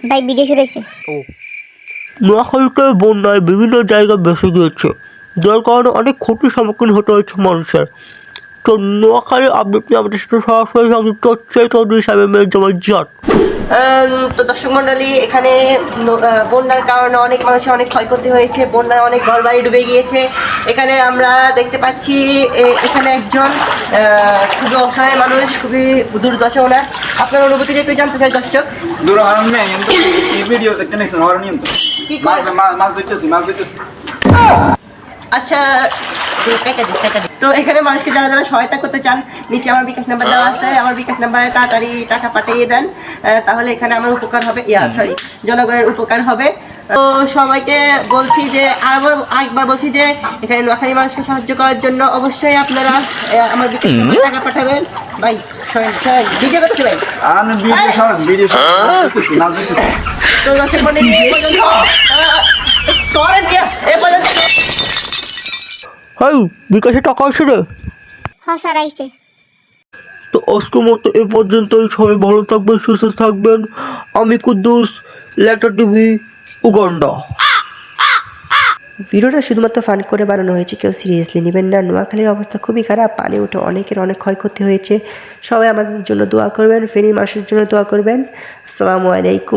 ভাই ভিডিও শুরু হয়েছে। নোয়াখালীতে বন্যায় বিভিন্ন জায়গায় ভেসে গিয়েছে, যার কারণে অনেক ক্ষতির সম্মুখীন হতে হয়েছে মানুষের। তো নোয়াখালী আপডেট নিয়ে আমাদের সাথে সরাসরি সংযুক্ত হচ্ছে চৌধুরী সাহেবের মেয়ের জামাই জিয়াদ। তো দর্শক মন্ডলী, এখানে বন্যার কারণে অনেক মানুষের অনেক ক্ষয়ক্ষতি হয়েছে, বন্যায় অনেক ঘরবাড়ি ডুবে গিয়েছে। এখানে আমরা দেখতে পাচ্ছি এখানে একজন খুবই অসহায় মানুষ, খুবই দুর্দশা ওনার। আপনার অনুভূতিটা একটু জানতে চাই দর্শক। আচ্ছা, তো এখানে মানুষকে যারা যারা সহায়তা করতে চান, নিচে আমার বিকাশ নাম্বার দেওয়া আছে, আমার বিকাশ নাম্বারে তাড়াতাড়ি টাকা পাঠিয়ে দেন, তাহলে এখানে আমার উপকার হবে, জনগণের উপকার হবে। তো সবাইকে বলছি যে আরেকবার বলছি যে এখানে নোয়াখালী মানুষকে সাহায্য করার জন্য অবশ্যই আপনারা আমার বিকাশ নাম্বারে টাকা পাঠাবেন। ভাই ভিডিও করছি ভাই, তো দর্শক মণ্ডলী, হ্যাঁ, বিকাশে টাকা আসে রে। হ্যাঁ স্যার আইছে। তো আজকের মতো এ পর্যন্তই। সবাই ভালো থাকবেন, সুস্থ থাকবেন। আমি কুদ্দুস, লেটার টিভি, উগান্ডা। ভিডিওটা শুধুমাত্র ফান করে বানানো হয়েছে, কেউ সিরিয়াসলি নেবেন না। নোয়াখালীর অবস্থা খুবই খারাপ, পানি উঠে অনেকের অনেক ক্ষয়ক্ষতি হয়েছে। সবাই আমাদের জন্য দোয়া করবেন, ফেনী মানুষের জন্য দোয়া করবেন। আসসালামু আলাইকুম।